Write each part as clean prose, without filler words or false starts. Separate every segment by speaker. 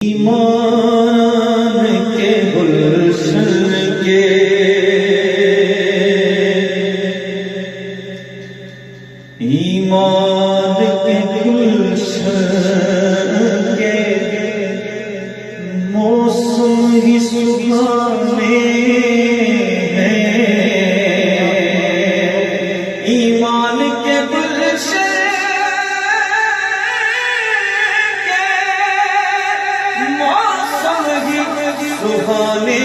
Speaker 1: ایمان کے گلشن کے ایمان کے گلشن کے موسم ہی سبحانے ہیں ایمان کے گلشن سبحانے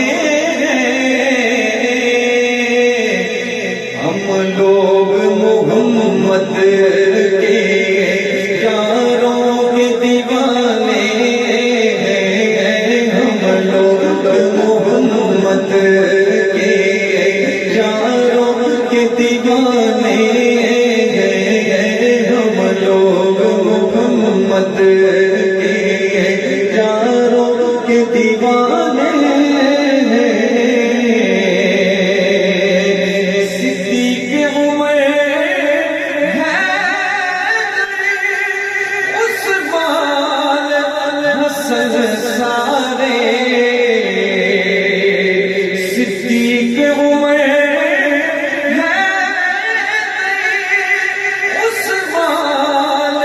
Speaker 1: ہم لوگ محمد کے یاروں کے دیوانے ہیں ہم لوگ محمد کے یاروں کے دیوانے ہیں ہم لوگ محمد کے یاروں کے دیوانے سارے صدیق عمر عثمان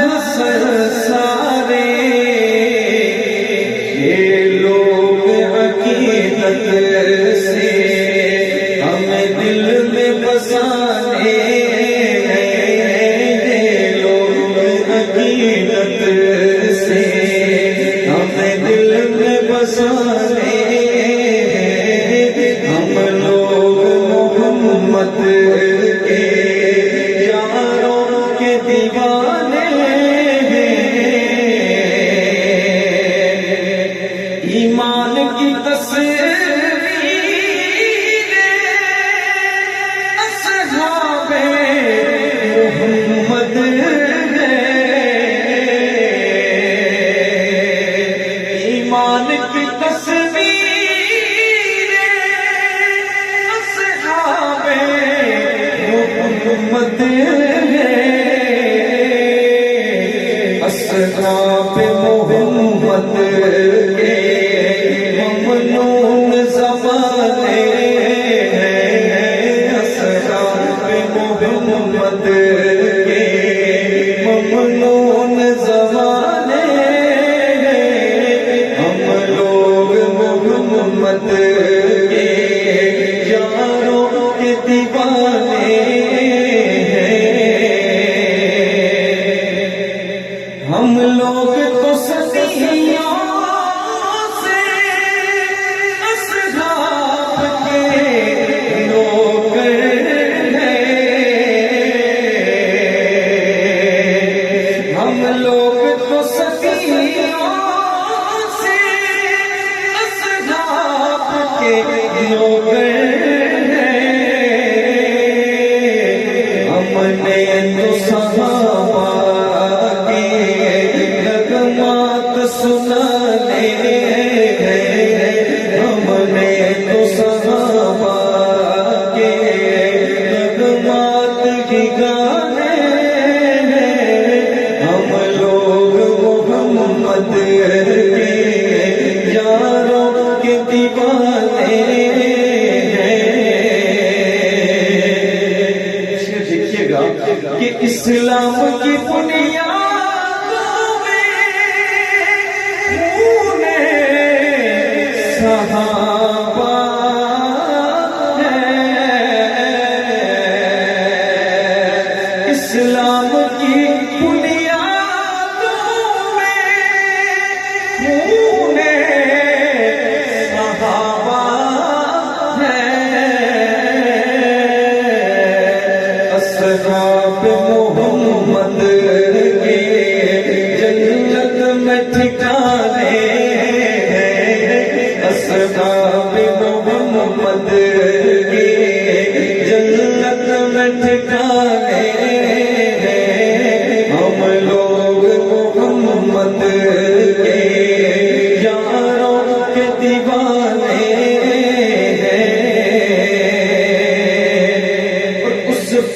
Speaker 1: حسن سارے یہ لوگ عقیدت سے ہمیں دل میں بسانے یہ لوگ عقیدت سے دل میں بسانے ہم لوگ محمد کے یاروں کے دیوانے ایمان کی تصویر اصحاب محمد ایمان کی تصویر اصحاب محمد اصحاب محمد کے ممنون زمانے اصحاب محمد کے ممنون زمانے محمد کے یاروں کے دیوانے ہم لوگ تو صدیوں سے اصحاب کے نوکر ہیں ہم لوگ تو صدیوں نوکر ہم نے تو صحابہ کے نغمات سنانے ہم نے تو صحابہ کے نغمات ہی گانے ہم لوگ محمد کے یاروں کے دیوانے کہ اسلام کی بنیادوں میں خون صحابہ ہے اسلام کی بنیادوں میں خون صحابہ اصحاب محمد کے جنت میں ٹھکانے اصحاب محمد کے جنت میں ٹھکانے ہم لوگ محمد کے یاروں کے دیوانے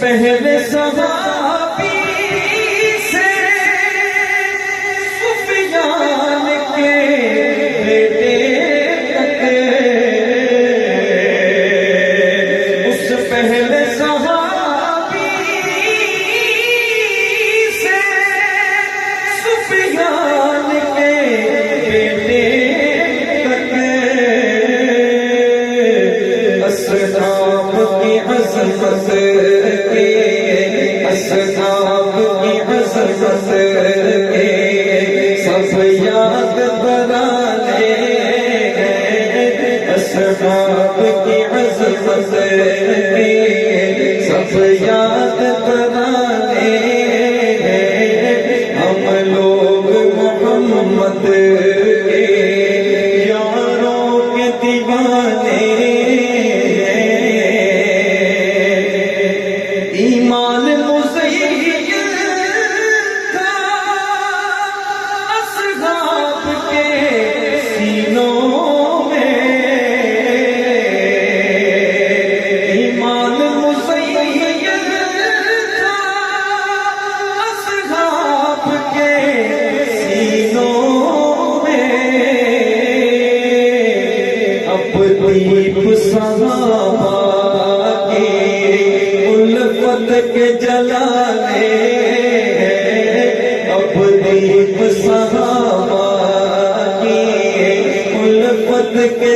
Speaker 1: پہلے صحابی سے سفیان کے صاحب کی عظمت کے سب یاد کرانے ہم لوگ محمد کے یاروں کے دیوانے ایمان مزین کا اصحاب کے سینوں میں ایمان مزین کا اصحاب کے سینوں میں اپنی صحابہ الفت کے جلانے اپنی صحابہ کی الفت کے